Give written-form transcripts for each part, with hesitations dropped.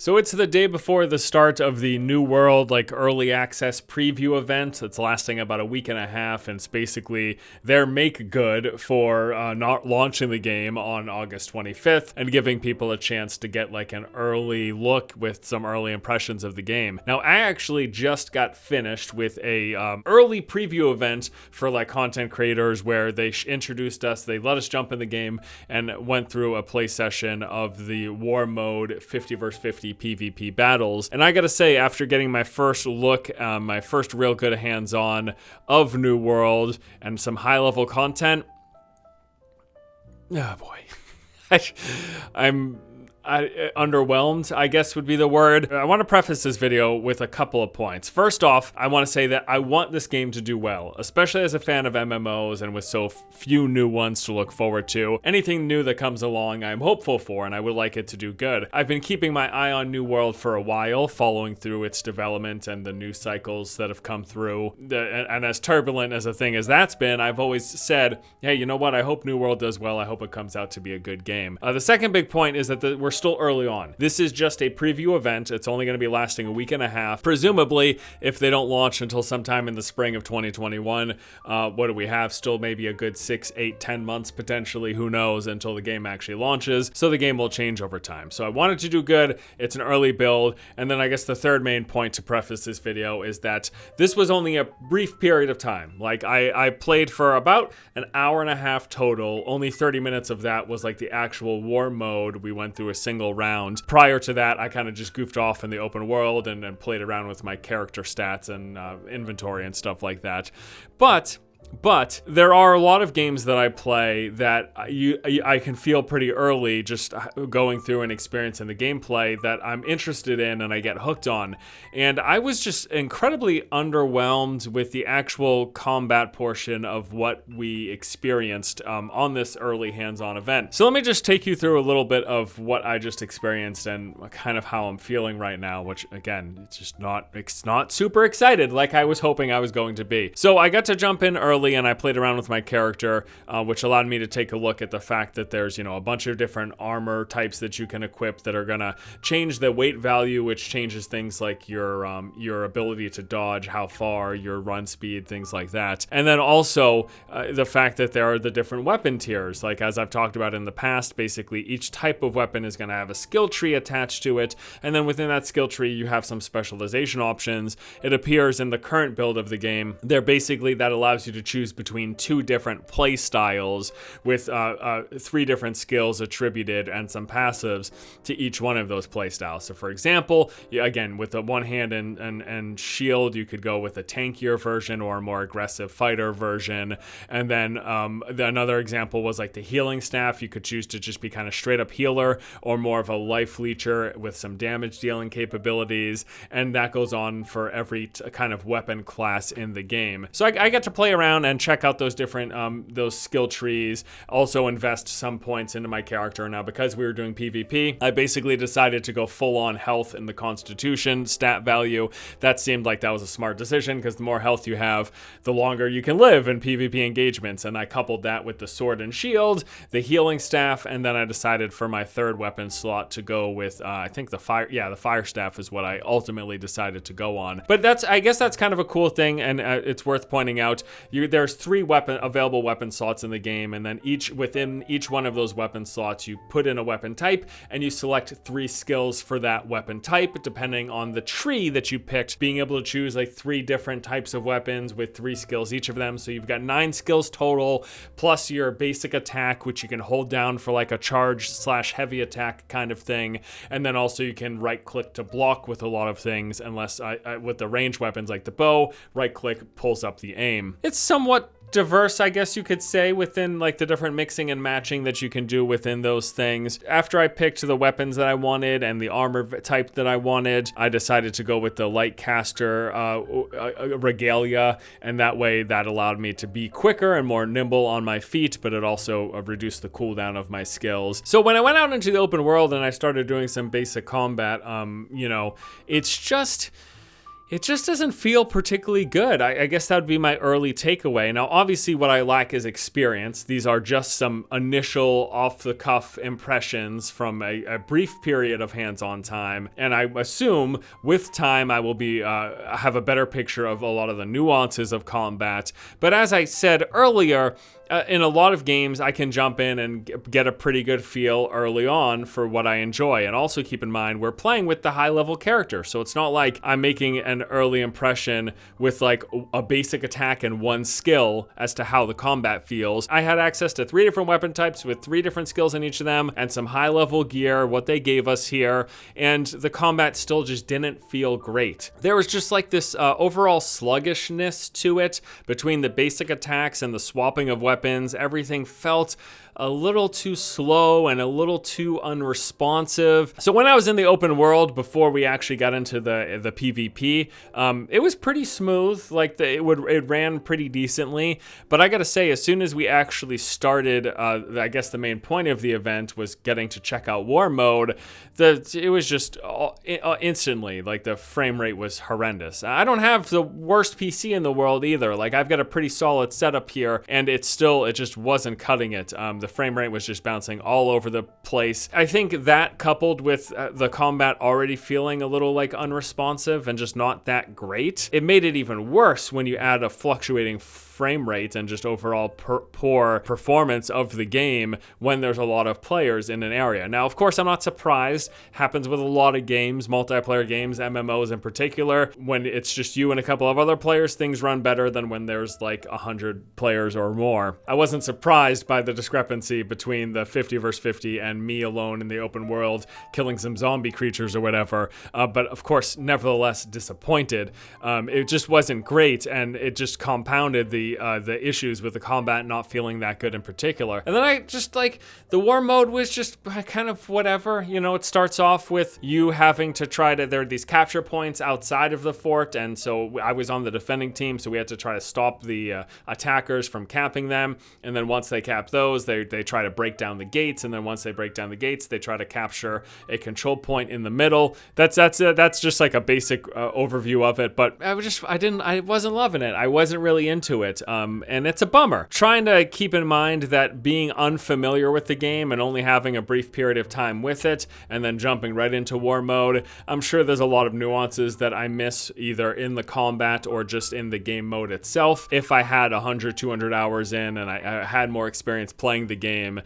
So it's the day before the start of the New World early access preview event. It's lasting about a week and a half, and it's basically their make good for not launching the game on August 25th and giving people a chance to get an early look with some early impressions of the game. Now, I actually just got finished with a early preview event for content creators where they introduced us, they let us jump in the game and went through a play session of the war mode 50 vs 50 PvP battles. And I gotta say, after getting my first look, my first real good hands-on of New World and some high-level content, oh boy, I'm underwhelmed, I guess would be the word. I want to preface this video with a couple of points. First off, I want to say that I want this game to do well, especially as a fan of MMOs and with so few new ones to look forward to. Anything new that comes along, I'm hopeful for, and I would like it to do good. I've been keeping my eye on New World for a while, following through its development and the news cycles that have come through. And as turbulent as a thing as that's been, I've always said, hey, you know what? I hope New World does well. I hope it comes out to be a good game. The second big point is that we're still early on. This is just a preview event. It's only going to be lasting a week and a half. Presumably, if they don't launch until sometime in the spring of 2021, what do we have? Still maybe a good 6, 8, 10 months potentially, who knows, until the game actually launches. So the game will change over time. So I wanted to do good. It's an early build. And then I guess the third main point to preface this video is that this was only a brief period of time. I played for about an hour and a half total. Only 30 minutes of that was the actual war mode. We went through a single round. Prior to that, I kind of just goofed off in the open world and played around with my character stats and inventory and stuff like that. But there are a lot of games that I play that I can feel pretty early just going through and experiencing the gameplay that I'm interested in and I get hooked on. And I was just incredibly underwhelmed with the actual combat portion of what we experienced on this early hands-on event. So let me just take you through a little bit of what I just experienced and kind of how I'm feeling right now, which again, it's not super excited like I was hoping I was going to be. So I got to jump in early and I played around with my character, which allowed me to take a look at the fact that there's, a bunch of different armor types that you can equip that are gonna change the weight value, which changes things like your ability to dodge, how far, your run speed, things like that. And then also the fact that there are the different weapon tiers. As I've talked about in the past, basically each type of weapon is gonna have a skill tree attached to it. And then within that skill tree, you have some specialization options. It appears in the current build of the game. That allows you to choose between 2 different play styles with 3 different skills attributed and some passives to each one of those play styles. So for example, again, with the one hand and shield, you could go with a tankier version or a more aggressive fighter version. And then another example was the healing staff. You could choose to just be kind of straight up healer or more of a life leecher with some damage dealing capabilities. And that goes on for every kind of weapon class in the game. So I got to play around and check out those different those skill trees, also invest some points into my character. Now, because we were doing PvP, I basically decided to go full on health in the constitution stat value. That seemed like that was a smart decision because the more health you have, the longer you can live in PvP engagements. And I coupled that with the sword and shield, the healing staff, and then I decided for my third weapon slot to go with I think the fire staff is what I ultimately decided to go on. But I guess that's kind of a cool thing, and it's worth pointing out. There's 3 available weapon slots in the game, and then within each one of those weapon slots, you put in a weapon type, and you select 3 skills for that weapon type, depending on the tree that you picked, being able to choose 3 different types of weapons with 3 skills each of them. So you've got 9 skills total, plus your basic attack, which you can hold down for a charge/heavy attack kind of thing, and then also you can right-click to block with a lot of things, unless with the ranged weapons like the bow, right-click pulls up the aim. It's somewhat diverse, I guess you could say, within the different mixing and matching that you can do within those things. After I picked the weapons that I wanted and the armor type that I wanted, I decided to go with the light caster regalia, and that way that allowed me to be quicker and more nimble on my feet, but it also reduced the cooldown of my skills. So when I went out into the open world and I started doing some basic combat, it just doesn't feel particularly good. I guess that would be my early takeaway. Now, obviously, what I lack is experience. These are just some initial off-the-cuff impressions from a brief period of hands-on time, and I assume with time I will be have a better picture of a lot of the nuances of combat. But as I said earlier, in a lot of games, I can jump in and get a pretty good feel early on for what I enjoy. And also keep in mind, we're playing with the high-level character, so it's not like I'm making an early impression with like a basic attack and one skill as to how the combat feels. I had access to 3 different weapon types with 3 different skills in each of them and some high-level gear, what they gave us here, and the combat still just didn't feel great. There was just like this overall sluggishness to it between the basic attacks and the swapping of weapons. Everything felt a little too slow and a little too unresponsive. So when I was in the open world, before we actually got into the PvP, it was pretty smooth. Like it ran pretty decently. But I gotta say, as soon as we actually started, I guess the main point of the event was getting to check out war mode. It was just instantly, like the frame rate was horrendous. I don't have the worst PC in the world either. Like I've got a pretty solid setup here, and it just wasn't cutting it. The frame rate was just bouncing all over the place. I think that coupled with the combat already feeling a little like unresponsive and just not that great, it made it even worse when you add a fluctuating frame rate and just overall poor performance of the game when there's a lot of players in an area. Now, of course, I'm not surprised. Happens with a lot of games, multiplayer games, MMOs in particular. When it's just you and a couple of other players, things run better than when there's like 100 players or more. I wasn't surprised by the discrepancy between the 50 versus 50 and me alone in the open world killing some zombie creatures or whatever. But of course, nevertheless disappointed. It just wasn't great, and it just compounded the issues with the combat not feeling that good in particular. And then I just like, the war mode was just kind of whatever. You know, it starts off with you having to there are these capture points outside of the fort, and so I was on the defending team, so we had to try to stop the attackers from capping them. And then once they cap those, they try to break down the gates, and then once they break down the gates, they try to capture a control point in the middle. That's just like a basic overview of it, but I wasn't loving it. I wasn't really into it. And it's a bummer. Trying to keep in mind that being unfamiliar with the game and only having a brief period of time with it, and then jumping right into war mode, I'm sure there's a lot of nuances that I miss either in the combat or just in the game mode itself. If I had 100, 200 hours in and I had more experience playing the game,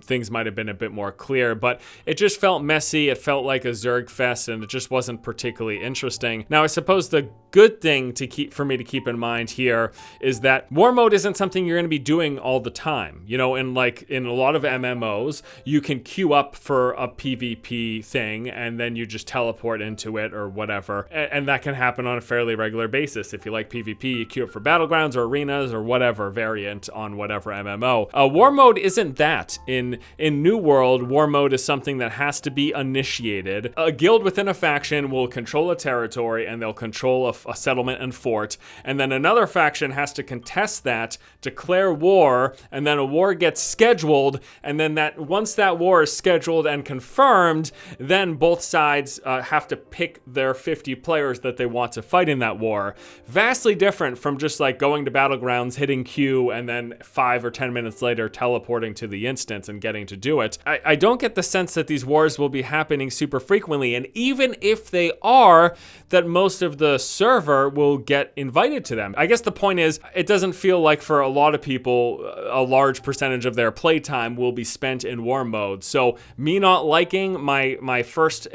things might have been a bit more clear, but it just felt messy. It felt like a Zerg fest, and it just wasn't particularly interesting. Now, I suppose the good thing for me to keep in mind here is that war mode isn't something you're going to be doing all the time. You know, in a lot of MMOs, you can queue up for a PvP thing and then you just teleport into it or whatever. And that can happen on a fairly regular basis. If you like PvP, you queue up for battlegrounds or arenas or whatever variant on whatever MMO. War mode isn't that. In New World, war mode is something that has to be initiated. A guild within a faction will control a territory, and they'll control a settlement and fort, and then another faction has to contest that, declare war, and then a war gets scheduled, and then once that war is scheduled and confirmed, then both sides have to pick their 50 players that they want to fight in that war. Vastly different from just like going to battlegrounds, hitting Q, and then 5 or 10 minutes later teleporting to the instance and getting to do it. I don't get the sense that these wars will be happening super frequently, and even if they are, that most of the server will get invited to them. I guess the point is, it doesn't feel like for a lot of people, a large percentage of their playtime will be spent in war mode. So me not liking my first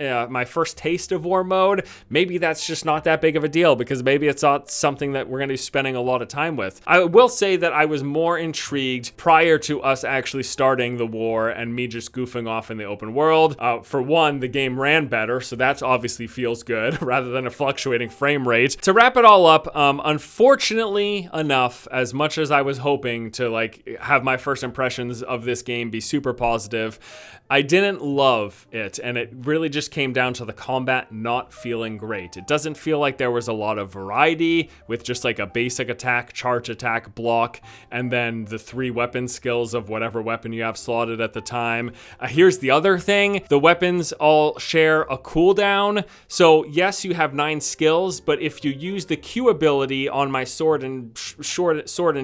taste of war mode, maybe that's just not that big of a deal, because maybe it's not something that we're going to be spending a lot of time with. I will say that I was more intrigued prior to us actually starting the war and me just goofing off in the open world. For one, the game ran better, so that's obviously feels good rather than a fluctuating frame rate. To wrap it all up, unfortunately enough, as much as I was hoping to like have my first impressions of this game be super positive, I didn't love it, and it really just came down to the combat not feeling great. It doesn't feel like there was a lot of variety with just like a basic attack, charge attack, block, and then the 3 weapon skills of whatever weapon you have slotted at the time. Here's the other thing. The weapons all share a cooldown. So yes, you have 9 skills, but if you use the Q ability on my sword and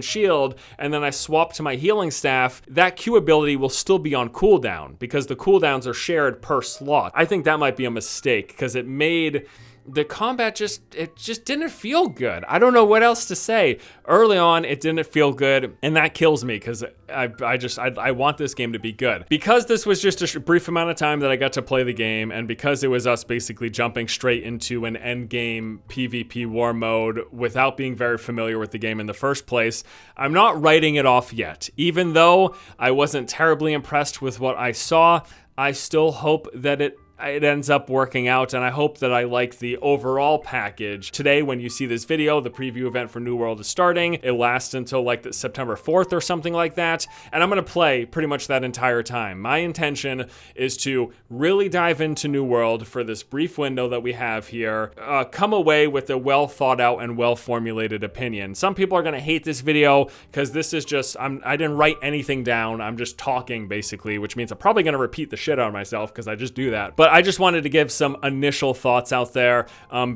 shield, and then I swap to my healing staff, that Q ability will still be on cooldown because the cooldowns are shared per slot. I think that might be a mistake because it made the combat just didn't feel good. I don't know what else to say. Early on, it didn't feel good, and that kills me because I want this game to be good. Because this was just a brief amount of time that I got to play the game, and because it was us basically jumping straight into an end game PvP war mode without being very familiar with the game in the first place, I'm not writing it off yet. Even though I wasn't terribly impressed with what I saw, I still hope that it ends up working out, and I hope that I like the overall package. Today, when you see this video, the preview event for New World is starting. It lasts until like the September 4th or something like that, and I'm gonna play pretty much that entire time. My intention is to really dive into New World for this brief window that we have here, come away with a well thought out and well formulated opinion. Some people are gonna hate this video because this is just, I didn't write anything down. I'm just talking basically, which means I'm probably gonna repeat the shit out of myself because I just do that. But I just wanted to give some initial thoughts out there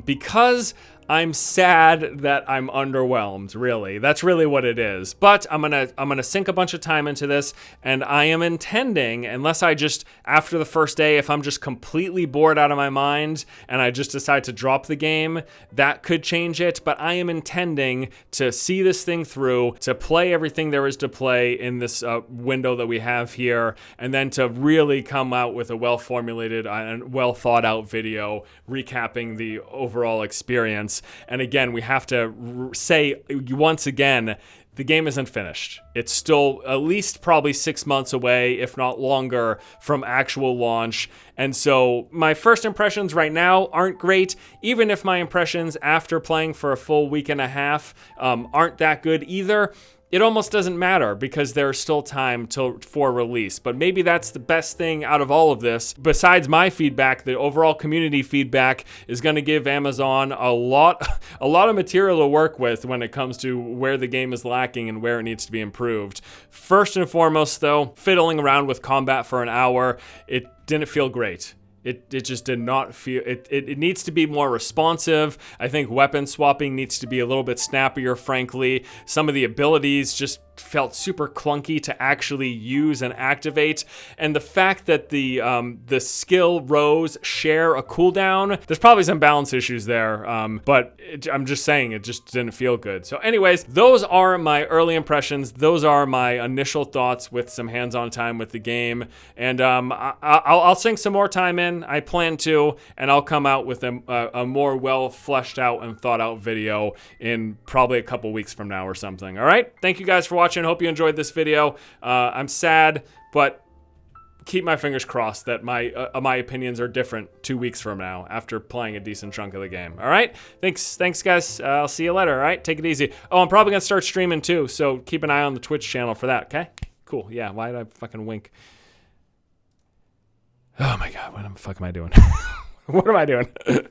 because I'm sad that I'm underwhelmed, really. That's really what it is. But I'm gonna sink a bunch of time into this, and I am intending, unless I just, after the first day, if I'm just completely bored out of my mind and I just decide to drop the game, that could change it. But I am intending to see this thing through, to play everything there is to play in this window that we have here, and then to really come out with a well-formulated and well-thought-out video recapping the overall experience. And again, we have to say once again, the game isn't finished. It's still at least probably 6 months away, if not longer, from actual launch. And so my first impressions right now aren't great, even if my impressions after playing for a full week and a half aren't that good either. It almost doesn't matter because there's still time for release. But maybe that's the best thing out of all of this. Besides my feedback, the overall community feedback is going to give Amazon a lot of material to work with when it comes to where the game is lacking and where it needs to be improved. First and foremost, though, fiddling around with combat for an hour, it didn't feel great. It just did not feel, it needs to be more responsive. I think weapon swapping needs to be a little bit snappier, frankly. Some of the abilities just felt super clunky to actually use and activate. And the fact that the skill rows share a cooldown, there's probably some balance issues there. But I'm just saying, it just didn't feel good. So anyways, those are my early impressions. Those are my initial thoughts with some hands-on time with the game. And I'll sink some more time in. I plan to, and I'll come out with a more well fleshed out and thought out video in probably a couple weeks from now or something. All right. Thank you guys for watching. Hope you enjoyed this video. I'm sad, but keep my fingers crossed that my opinions are different 2 weeks from now after playing a decent chunk of the game. All right. Thanks guys. I'll see you later. All right. Take it easy. Oh, I'm probably gonna start streaming too, so keep an eye on the Twitch channel for that. Okay. Cool. Yeah. Why did I fucking wink? Oh my God, what the fuck am I doing? What am I doing?